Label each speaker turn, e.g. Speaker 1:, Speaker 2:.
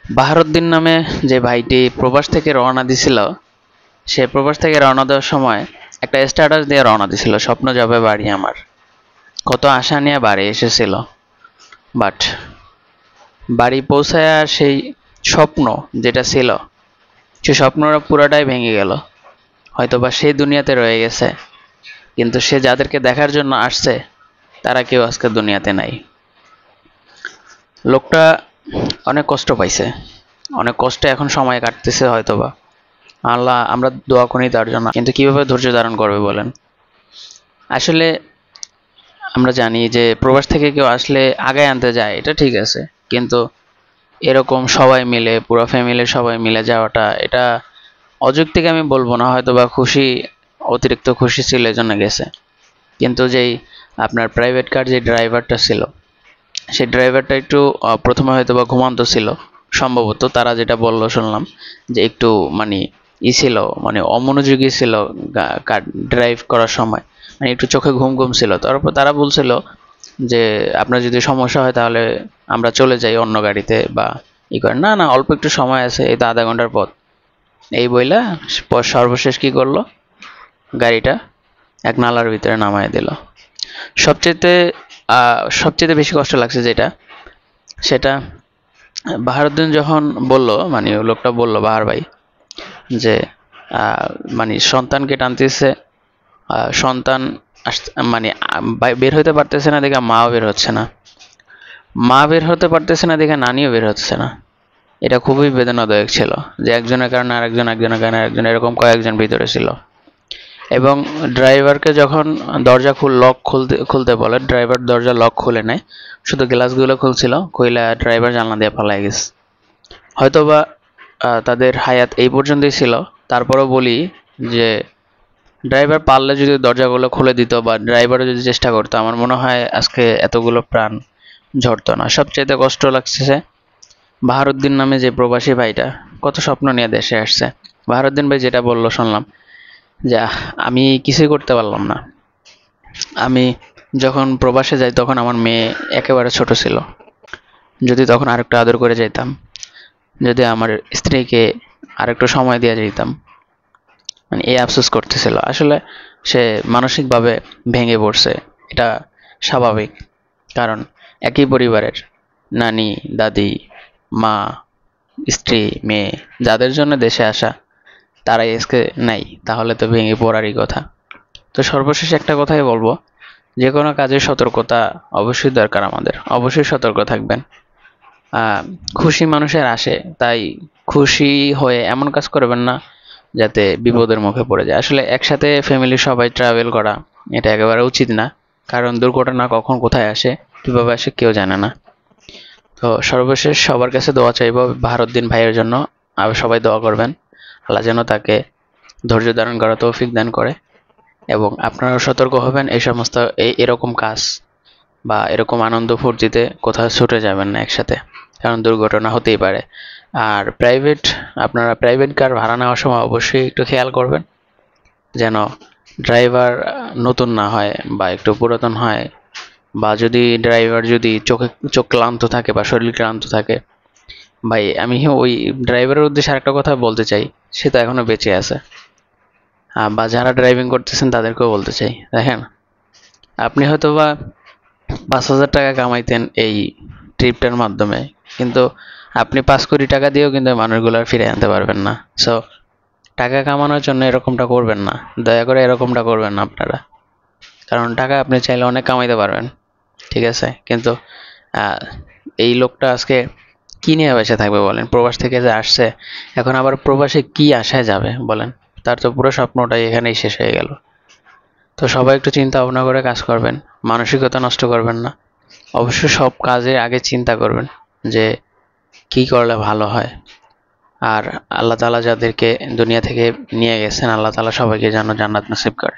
Speaker 1: বাহারুদ্দিন নামে যে ভাইটি প্রবাস থেকে রওনা দিছিল, সে প্রবাস থেকে রওনা দেওয়ার সময় একটা স্ট্যাটাস দিয়ে রওনা দিছিল, স্বপ্ন যাবে বাড়ি আমার। কত আশা নিয়ে বাড়ি এসেছিল, বাট বাড়ি পৌঁছায় সেই স্বপ্ন যেটা ছিল, সে স্বপ্নটা পুরাটাই ভেঙে গেল। হয়তোবা সেই দুনিয়াতে রয়ে গেছে, কিন্তু সে যাদেরকে দেখার জন্য আসছে তারা কেউ আজকে দুনিয়াতে নাই। লোকটা অনেক কষ্ট পাইছে, অনেক কষ্টে এখন সময় কাটতেছে হয়তোবা। আল্লাহ আমরা দোয়া করি তার জন্য, কিন্তু কিভাবে ধৈর্য ধারণ করবে বলেন? আসলে আমরা জানি যে প্রবাস থেকে কেউ আসলে আগায় আনতে যায়, এটা ঠিক আছে, কিন্তু এরকম সবাই মিলে, পুরো ফ্যামিলির সবাই মিলে যাওয়াটা, এটা অযৌক্তিক আমি বলবো না, হয়তো বা খুশি, অতিরিক্ত খুশি ছিল এজন্য গেছে। কিন্তু যেই আপনার প্রাইভেট কার যে ড্রাইভারটা ছিল, সেই ড্রাইভারটা একটু প্রথমে হয়তো বা ঘুমান্ত ছিল সম্ভবত, তারা যেটা বললো শুনলাম, যে একটু মানে ছিল, মানে অমনোযোগী ছিল ড্রাইভ করার সময়, মানে একটু চোখে ঘুম ঘুম ছিল। তারপর তারা বলছিল যে আপনার যদি সমস্যা হয় তাহলে আমরা চলে যাই অন্য গাড়িতে, বা ই করেন না, না অল্প একটু সময় আছে, এই তো আধা ঘন্টার পথ। এই বইলা সর্বশেষ কি করলো, গাড়িটা এক নালার ভিতরে নামায় দিল। সবচেয়ে বেশি কষ্ট লাগছে যেটা, সেটা বাহারুদ্দিন যখন বলল, মানে লোকটা বলল বাহার ভাই, যে মানে সন্তানকে টানতেছে, সন্তান মানে বের হতে পারতেছে না দেখে মাও বের হচ্ছে না, মা বের হতে পারতেছে না দেখে নানিও বের হচ্ছে না। এটা খুবই বেদনাদায়ক ছিল, যে একজনের কারণে আরেকজন, একজনের কারণে আরেকজন, এরকম কয়েকজন ভিতরে ছিল। এবং ড্রাইভারকে যখন দরজা লক খুলতে বলে, ড্রাইভার দরজা লক খুলে নেয়, শুধু গ্লাসগুলো খুলছিল, কইলা ড্রাইভার জানলা দিয়ে পালাই গেছে। হয়তোবা তাদের হায়াত এই পর্যন্তই ছিল। তারপরও বলি যে ড্রাইভার পারলে যদি দরজাগুলো খুলে দিত, বা ড্রাইভারও যদি চেষ্টা করতো, আমার মনে হয় আজকে এতগুলো প্রাণ ঝরতো না। সবচেয়ে কষ্ট লাগছে বাহারুদ্দিন নামে যে প্রবাসী ভাইটা কত স্বপ্ন নিয়ে দেশে আসছে। বাহারুদ্দিন ভাই যেটা বললো শুনলাম, যে আমি কিছুই করতে পারলাম না, আমি যখন প্রবাসে যাই তখন আমার মেয়ে একেবারে ছোট ছিল, যদি তখন আরেকটু আদর করে যাইতাম, যদি আমার স্ত্রীকে আরেকটু সময় দিয়ে যেতাম, মানে এই আফসোস করতেছিল। আসলে সে মানসিকভাবে ভেঙে পড়ছে, এটা স্বাভাবিক, কারণ একই পরিবারের নানি, দাদি, মা, স্ত্রী, মেয়ে, যাদের জন্য দেশে আসা, তারাই আজকে নাই, তাহলে তো ভেঙে পড়ারই কথা। তো সর্বশেষ একটা কথাই বলবো, যে কোনো কাজে সতর্কতা অবশ্যই দরকার, আমাদের অবশ্যই সতর্ক থাকবেন। খুশি মানুষের আসে, তাই খুশি হয়ে এমন কাজ করবেন না যাতে বিপদের মুখে পড়ে যায়। আসলে একসাথে ফ্যামিলি সবাই ট্রাভেল করা, এটা একেবারে উচিত না, কারণ দুর্ঘটনা কখন কোথায় আসে, কিভাবে আসে, কেউ জানে না। তো সর্বশেষ সবার কাছে দোয়া চাইবো বাহারুদ্দিন ভাইয়ের জন্য, আর সবাই দোয়া করবেন আল্লাহ যেন তাকে ধৈর্য ধারণ করা তৌফিক দান করে। এবং আপনারাও সতর্ক হবেন, এই সমস্ত এরকম কাজ বা এরকম আনন্দ ফুর্তিতে কোথাও ছুটে যাবেন না একসাথে, কারণ দুর্ঘটনা হতেই পারে। আর আপনারা প্রাইভেট কার ভাড়া নেওয়ার সময় অবশ্যই একটু খেয়াল করবেন, যেন ড্রাইভার নতুন না হয় বা একটু পুরাতন হয়, বা যদি ড্রাইভার যদি চোখ ক্লান্ত থাকে বা শরীর ক্লান্ত থাকে। ভাই আমি ওই ড্রাইভারের উদ্দেশ্যে আরেকটা কথা বলতে চাই, সে তো এখনো বেঁচে আছে, বা যারা ড্রাইভিং করতেছেন তাদেরকেও বলতে চাই, দেখেন আপনি হয়তো বা 5,000 টাকা কামাইতেন এই ট্রিপটার মাধ্যমে, কিন্তু আপনি 5 কোটি টাকা দিয়েও কিন্তু মানুষগুলো ফিরে আনতে পারবেন না। সো টাকা কামানোর জন্য এরকমটা করবেন না, দয়া করে এরকমটা করবেন না আপনারা, কারণ টাকা আপনি চাইলে অনেক কামাইতে পারবেন, ঠিক আছে, কিন্তু এই লোকটা আজকে কি নিয়ে বেঁচে থাকবে বলেন? প্রবাস থেকে যে আসছে, এখন আবার প্রবাসে কি আশায় যাবে বলেন? তার তো পুরো স্বপ্নটাই এখানেই শেষ হয়ে গেল। তো সবাই একটু চিন্তা ভাবনা করে কাজ করবেন, মানসিকতা নষ্ট করবেন না। অবশ্যই সব কাজের আগে চিন্তা করবেন যে কি করলে ভালো হয়। আর আল্লাহ তাআলা যাদেরকে দুনিয়া থেকে নিয়ে গেছেন, আল্লাহ তাআলা সবাইকে যেন জান্নাত নসিব করে।